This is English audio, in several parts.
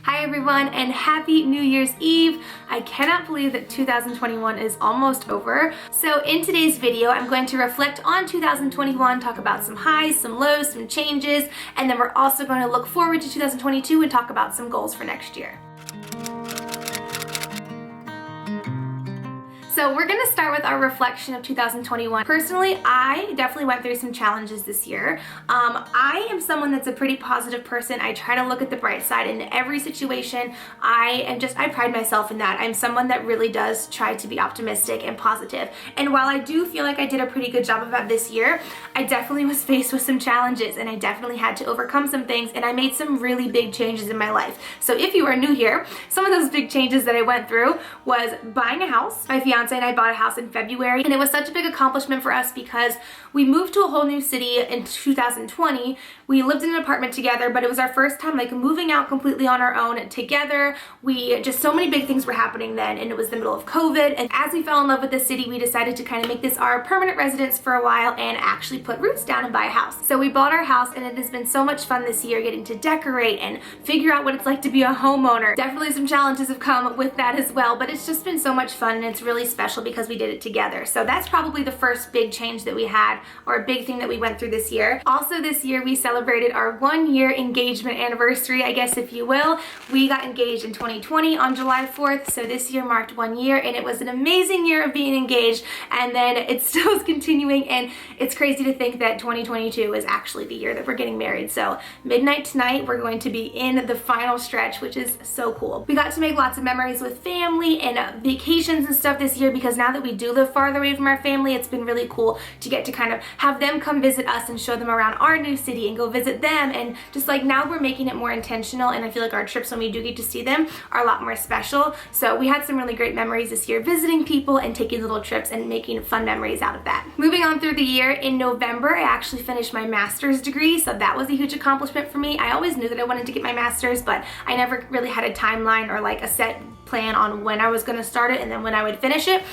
Hi everyone, and happy New Year's Eve. I cannot believe that 2021 is almost over. So in today's video, I'm going to reflect on 2021, talk about some highs, some lows, some changes, and then we're also going to look forward to 2022 and talk about some goals for next year. So we're gonna start with our reflection of 2021. Personally, I definitely went through some challenges this year. I am someone that's a pretty positive person. I try to look at the bright side in every situation. I pride myself in that. I'm someone that really does try to be optimistic and positive. And while I do feel like I did a pretty good job of that this year, I definitely was faced with some challenges and I definitely had to overcome some things, and I made some really big changes in my life. So if you are new here, some of those big changes that I went through was buying a house. My fiance and I bought a house in February, and it was such a big accomplishment for us because we moved to a whole new city in 2020. We lived in an apartment together, but it was our first time like moving out completely on our own together. So many big things were happening then, and it was the middle of COVID. And as we fell in love with the city, we decided to kind of make this our permanent residence for a while and actually put roots down and buy a house. So we bought our house, and it has been so much fun this year getting to decorate and figure out what it's like to be a homeowner. Definitely some challenges have come with that as well, but it's just been so much fun, and it's really special because we did it together. So that's probably the first big change that we had, or a big thing that we went through this year. Also this year we celebrated our 1-year engagement anniversary, I guess if you will. We got engaged in 2020 on July 4th, so this year marked 1 year, and it was an amazing year of being engaged, and then it still is continuing, and it's crazy to think that 2022 is actually the year that we're getting married. So midnight tonight we're going to be in the final stretch, which is so cool. We got to make lots of memories with family and vacations and stuff this year, because now that we do live farther away from our family, it's been really cool to get to kind of have them come visit us and show them around our new city and go visit them, and just like now we're making it more intentional, and I feel like our trips when we do get to see them are a lot more special. So we had some really great memories this year visiting people and taking little trips and making fun memories out of that. Moving on through the year, in November I actually finished my master's degree, so that was a huge accomplishment for me. I always knew that I wanted to get my master's, but I never really had a timeline or like a set plan on when I was going to start it and then when I would finish it.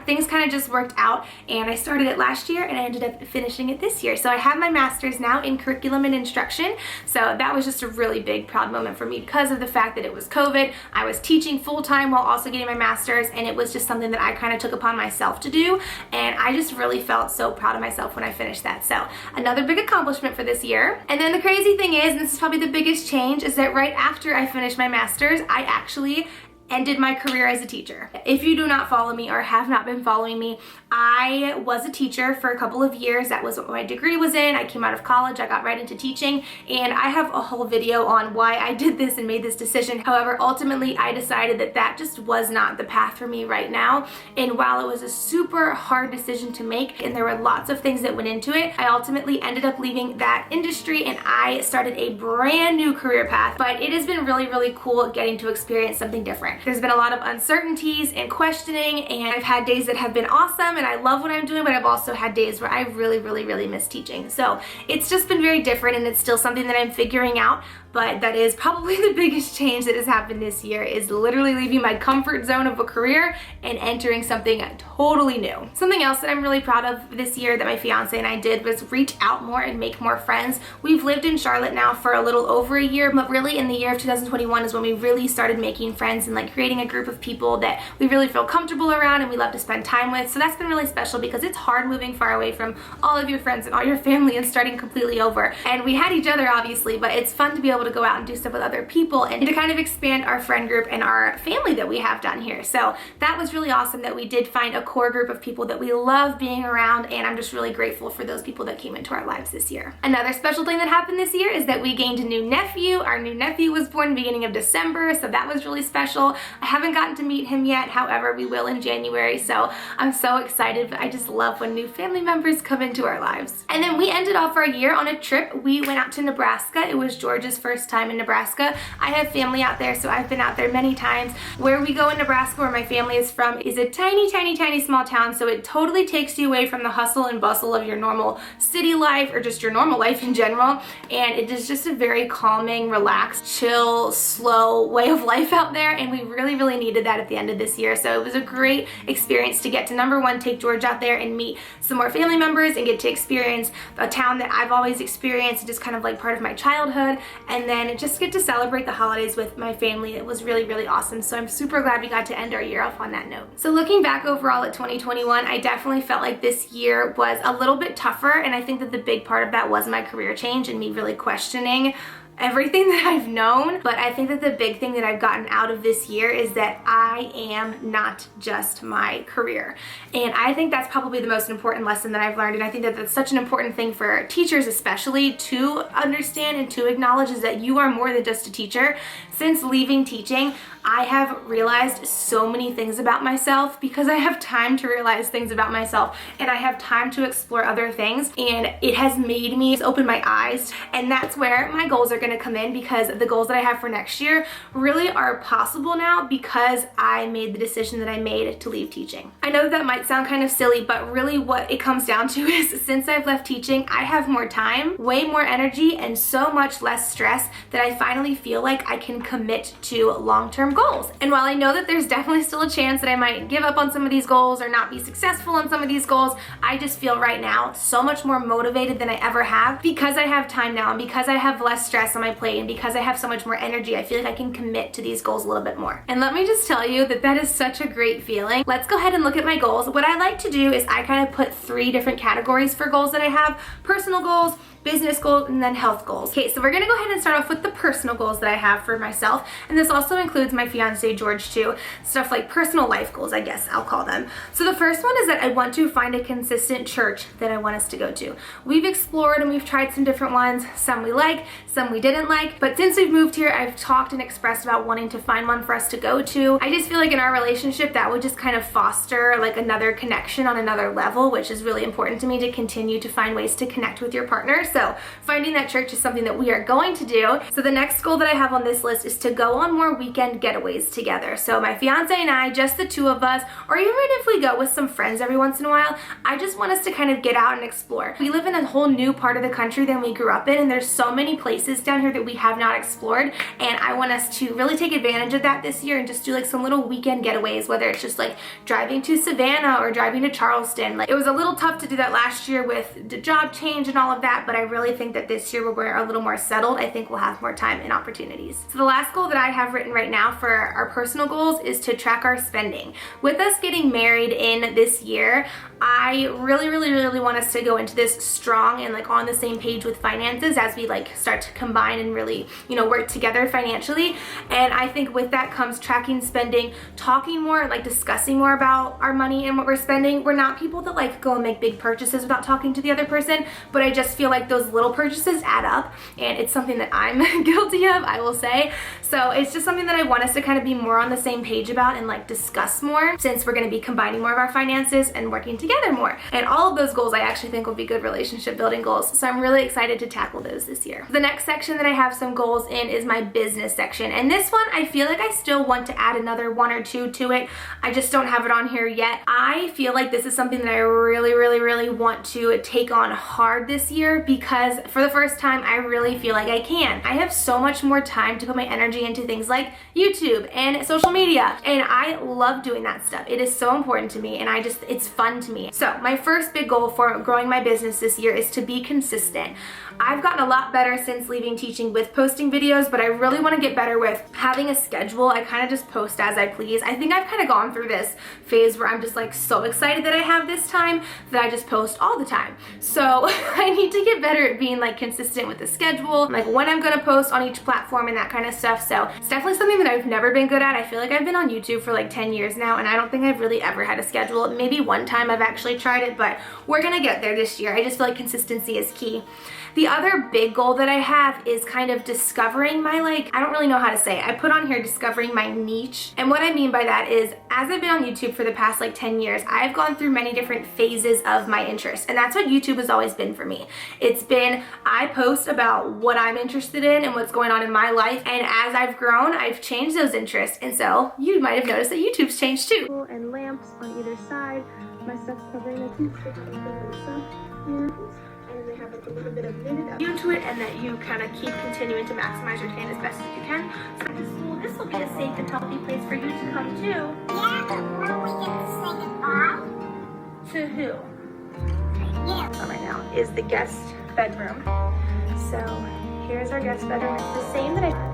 Things kind of just worked out, and I started it last year and I ended up finishing it this year. So I have my master's now in curriculum and instruction, so that was just a really big proud moment for me because of the fact that it was COVID. I was teaching full-time while also getting my master's, and it was just something that I kind of took upon myself to do, and I just really felt so proud of myself when I finished that. So another big accomplishment for this year. And then the crazy thing is, and this is probably the biggest change, is that right after I finished my master's, I actually ended my career as a teacher. If you do not follow me or have not been following me, I was a teacher for a couple of years. That was what my degree was in. I came out of college, I got right into teaching, and I have a whole video on why I did this and made this decision. However, ultimately I decided that that just was not the path for me right now, and while it was a super hard decision to make and there were lots of things that went into it, I ultimately ended up leaving that industry and I started a brand new career path. But it has been really, really cool getting to experience something different. There's been a lot of uncertainties and questioning, and I've had days that have been awesome and I love what I'm doing, but I've also had days where I really, really, really miss teaching. So it's just been very different, and it's still something that I'm figuring out. But that is probably the biggest change that has happened this year, is literally leaving my comfort zone of a career and entering something totally new. Something else that I'm really proud of this year that my fiance and I did was reach out more and make more friends. We've lived in Charlotte now for a little over a year, but really in the year of 2021 is when we really started making friends and like creating a group of people that we really feel comfortable around and we love to spend time with. So that's been really special because it's hard moving far away from all of your friends and all your family and starting completely over. And we had each other obviously, but it's fun to be able to go out and do stuff with other people and to kind of expand our friend group and our family that we have down here. So that was really awesome that we did find a core group of people that we love being around, and I'm just really grateful for those people that came into our lives this year. Another special thing that happened this year is that we gained a new nephew. Our new nephew was born beginning of December, so that was really special. I haven't gotten to meet him yet, however we will in January, so I'm so excited. But I just love when new family members come into our lives. And then we ended off our year on a trip. We went out to Nebraska. It was George's first time in Nebraska. I have family out there, so I've been out there many times. Where we go in Nebraska, where my family is from, is a tiny, tiny, tiny small town, so it totally takes you away from the hustle and bustle of your normal city life or just your normal life in general, and it is just a very calming, relaxed, chill, slow way of life out there, and we We really needed that at the end of this year. So it was a great experience to get to, number one, take George out there and meet some more family members and get to experience a town that I've always experienced, just kind of like part of my childhood, and then just get to celebrate the holidays with my family. It was really awesome. So I'm super glad we got to end our year off on that note. So looking back overall at 2021, I definitely felt like this year was a little bit tougher, and I think that the big part of that was my career change and me really questioning everything that I've known. But I think that the big thing that I've gotten out of this year is that I am not just my career. And I think that's probably the most important lesson that I've learned, and I think that that's such an important thing for teachers especially to understand and to acknowledge, is that you are more than just a teacher. Since leaving teaching, I have realized so many things about myself because I have time to realize things about myself, and I have time to explore other things, and it has made me open my eyes. And that's where my goals are going to come in, because the goals that I have for next year really are possible now because I made the decision that I made to leave teaching. I know that might sound kind of silly, but really what it comes down to is, since I've left teaching, I have more time, way more energy, and so much less stress that I finally feel like I can commit to long-term goals. And while I know that there's definitely still a chance that I might give up on some of these goals or not be successful on some of these goals, I just feel right now so much more motivated than I ever have, because I have time now, and because I have less stress on my plate, and because I have so much more energy. I feel like I can commit to these goals a little bit more. And let me just tell you that that is such a great feeling. Let's go ahead and look at my goals. What I like to do is I kind of put 3 different categories for goals that I have: personal goals, business goals, and then health goals. Okay, so we're gonna go ahead and start off with the personal goals that I have for myself, and this also includes my fiance George too. Stuff like personal life goals, I guess I'll call them. So the first one is that I want to find a consistent church that I want us to go to. We've explored and we've tried some different ones. Some we like, some we didn't like, but since we've moved here, I've talked and expressed about wanting to find one for us to go to. I just feel like in our relationship that would just kind of foster like another connection on another level, which is really important to me, to continue to find ways to connect with your partner. So finding that church is something that we are going to do. So the next goal that I have on this list is to go on more weekend getaways together. So my fiance and I, just the two of us, or even if we go with some friends every once in a while, I just want us to kind of get out and explore. We live in a whole new part of the country than we grew up in, and there's so many places down here that we have not explored, and I want us to really take advantage of that this year and just do like some little weekend getaways, whether it's just like driving to Savannah or driving to Charleston. Like, it was a little tough to do that last year with the job change and all of that, but I really think that this year, where we're a little more settled, I think we'll have more time and opportunities. So the last goal that I have written right now for our personal goals is to track our spending. With us getting married in this year, I really want us to go into this strong and like on the same page with finances as we like start to combine and really, you know, work together financially. And I think with that comes tracking spending, talking more, like discussing more about our money and what we're spending. We're not people that like go and make big purchases without talking to the other person, but I just feel like those little purchases add up, and it's something that I'm guilty of, I will say. So it's just something that I want us to kind of be more on the same page about and like discuss more, since we're going to be combining more of our finances and working together more. And all of those goals I actually think will be good relationship building goals. So I'm really excited to tackle those this year. The next section that I have some goals in is my business section. And this one, I feel like I still want to add another 1 or 2 to it. I just don't have it on here yet. I feel like this is something that I really want to take on hard this year, because for the first time, I really feel like I can. I have so much more time to put my energy into things like YouTube and social media, and I love doing that stuff. It is so important to me, and it's fun to me. So my first big goal for growing my business this year is to be consistent. I've gotten a lot better since leaving teaching with posting videos, but I really want to get better with having a schedule. I kind of just post as I please. I think I've kind of gone through this phase where I'm just like so excited that I have this time that I just post all the time. So I need to get better at being like consistent with the schedule, like when I'm going to post on each platform and that kind of stuff. So it's definitely something that I've never been good at. I feel like I've been on YouTube for like 10 years now, and I don't think I've really ever had a schedule. Maybe one time I've actually tried it, but we're going to get there this year. I just feel like consistency is key. The other big goal that I have is kind of discovering my, I don't really know how to say it. I put on here discovering my niche. And what I mean by that is, as I've been on YouTube for the past 10 years, I've gone through many different phases of my interest. And that's what YouTube has always been for me. It's been, I post about what I'm interested in and what's going on in my life. And as I've grown, I've changed those interests. And so you might have noticed that YouTube's changed too. And lamps on either side. My stuff's covering the two sticks and stuff here. And they have a little bit of knitted up into it, and that you kind of keep continuing to maximize your tan as best as you can. So I just this will be a safe and healthy place for you to come to. Yeah, before we get to say goodbye. To who? You. Right now is the guest bedroom. So here's our guest bedroom. It's the same that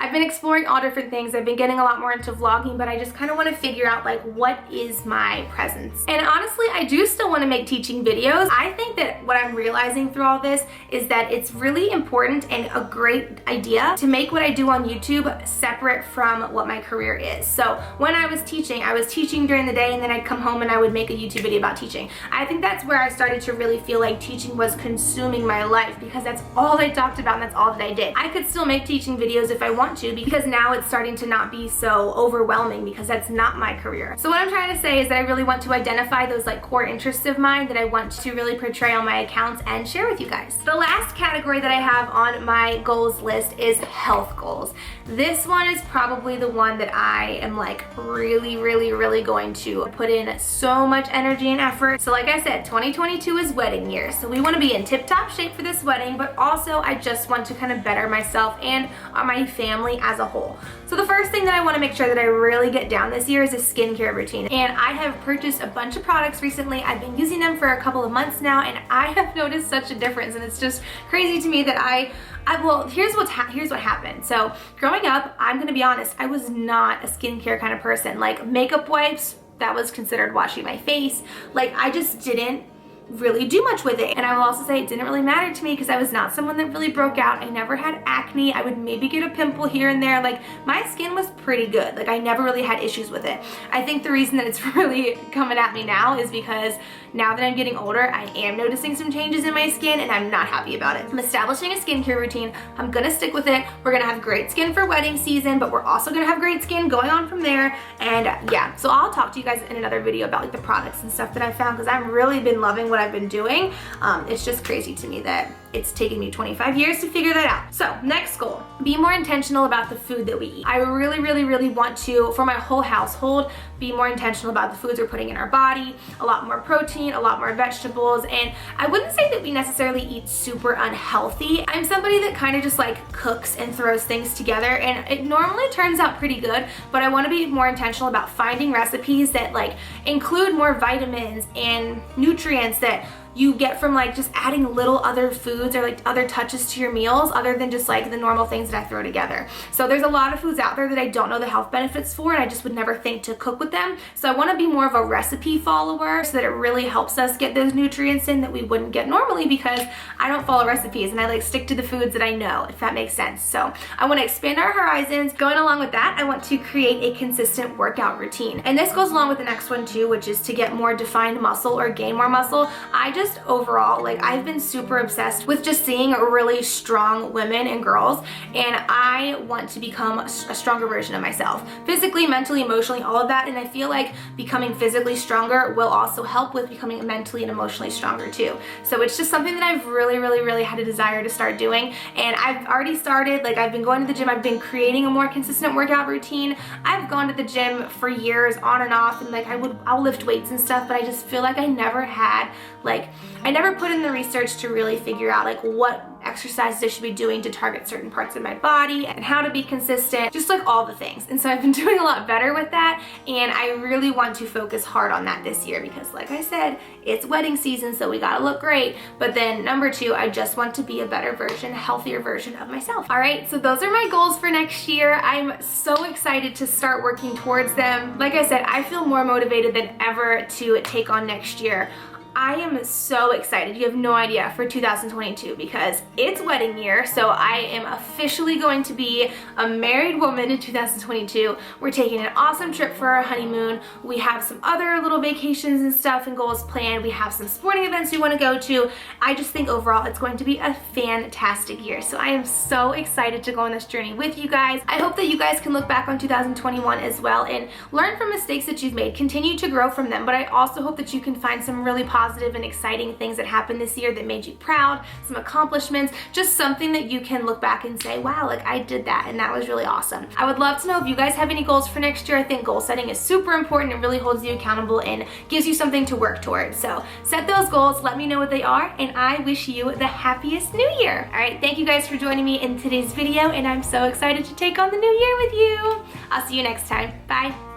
I've been exploring all different things. I've been getting a lot more into vlogging, but I just kind of want to figure out like what is my presence. And honestly, I do still want to make teaching videos. I think that what I'm realizing through all this is that it's really important and a great idea to make what I do on YouTube separate from what my career is. So when I was teaching during the day, and then I'd come home and I would make a YouTube video about teaching. I think that's where I started to really feel like teaching was consuming my life, because that's all I talked about and that's all that I did. I could still make teaching videos if I want to, because now it's starting to not be so overwhelming, because that's not my career. So what I'm trying to say is that I really want to identify those like core interests of mine that I want to really portray on my accounts and share with you guys. The last category that I have on my goals list is health goals. This one is probably the one that I am like really going to put in so much energy and effort. So like I said, 2022 is wedding year. So we want to be in tip-top shape for this wedding, but also I just want to kind of better myself and my family as a whole. So the first thing that I want to make sure that I really get down this year is a skincare routine. And I have purchased a bunch of products recently. I've been using them for a couple of months now, and I have noticed such a difference, and it's just crazy to me that well, here's what happened. So growing up, I'm gonna be honest, I was not a skincare kind of person. Like makeup wipes, that was considered washing my face. Like I just didn't really do much with it. And I will also say it didn't really matter to me because I was not someone that really broke out. I never had acne. I would maybe get a pimple here and there. Like my skin was pretty good. Like I never really had issues with it. I think the reason that it's really coming at me now is because now that I'm getting older, I am noticing some changes in my skin and I'm not happy about it. I'm establishing a skincare routine. I'm gonna stick with it. We're gonna have great skin for wedding season, but we're also gonna have great skin going on from there. And yeah, so I'll talk to you guys in another video about like the products and stuff that I found, because I've really been loving what I've been doing. It's just crazy to me that it's taken me 25 years to figure that out. So next goal, be more intentional about the food that we eat. I really want to, for my whole household, be more intentional about the foods we're putting in our body, a lot more protein, a lot more vegetables. And I wouldn't say that we necessarily eat super unhealthy. I'm somebody that kind of just like cooks and throws things together, and it normally turns out pretty good, but I want to be more intentional about finding recipes that like include more vitamins and nutrients that you get from like just adding little other foods or like other touches to your meals other than just like the normal things that I throw together. So there's a lot of foods out there that I don't know the health benefits for, and I just would never think to cook with them. So I want to be more of a recipe follower so that it really helps us get those nutrients in that we wouldn't get normally, because I don't follow recipes and I like stick to the foods that I know, if that makes sense. So I want to expand our horizons. Going along with that, I want to create a consistent workout routine. And this goes along with the next one too, which is to get more defined muscle or gain more muscle. Overall, like I've been super obsessed with just seeing really strong women and girls, and I want to become a stronger version of myself, physically, mentally, emotionally, all of that. And I feel like becoming physically stronger will also help with becoming mentally and emotionally stronger too. So it's just something that I've really had a desire to start doing, and I've already started. Like I've been going to the gym, I've been creating a more consistent workout routine. I've gone to the gym for years on and off, and like I'll lift weights and stuff, but I just feel like I never put in the research to really figure out like what exercises I should be doing to target certain parts of my body and how to be consistent, just like all the things. And so I've been doing a lot better with that, and I really want to focus hard on that this year, because like I said, it's wedding season, so we gotta look great. But then number two, I just want to be a better version, healthier version of myself. All right, so those are my goals for next year. I'm so excited to start working towards them. Like I said, I feel more motivated than ever to take on next year. I am so excited, you have no idea, for 2022, because it's wedding year. So I am officially going to be a married woman in 2022. We're taking an awesome trip for our honeymoon. We have some other little vacations and stuff and goals planned. We have some sporting events we want to go to. I just think overall it's going to be a fantastic year. So I am so excited to go on this journey with you guys. I hope that you guys can look back on 2021 as well and learn from mistakes that you've made, continue to grow from them, but I also hope that you can find some really positive positive and exciting things that happened this year that made you proud, some accomplishments, just something that you can look back and say, wow, like I did that and that was really awesome. I would love to know if you guys have any goals for next year. I think goal setting is super important. It really holds you accountable and gives you something to work towards. So set those goals, let me know what they are, and I wish you the happiest new year. All right, thank you guys for joining me in today's video, and I'm so excited to take on the new year with you. I'll see you next time. Bye.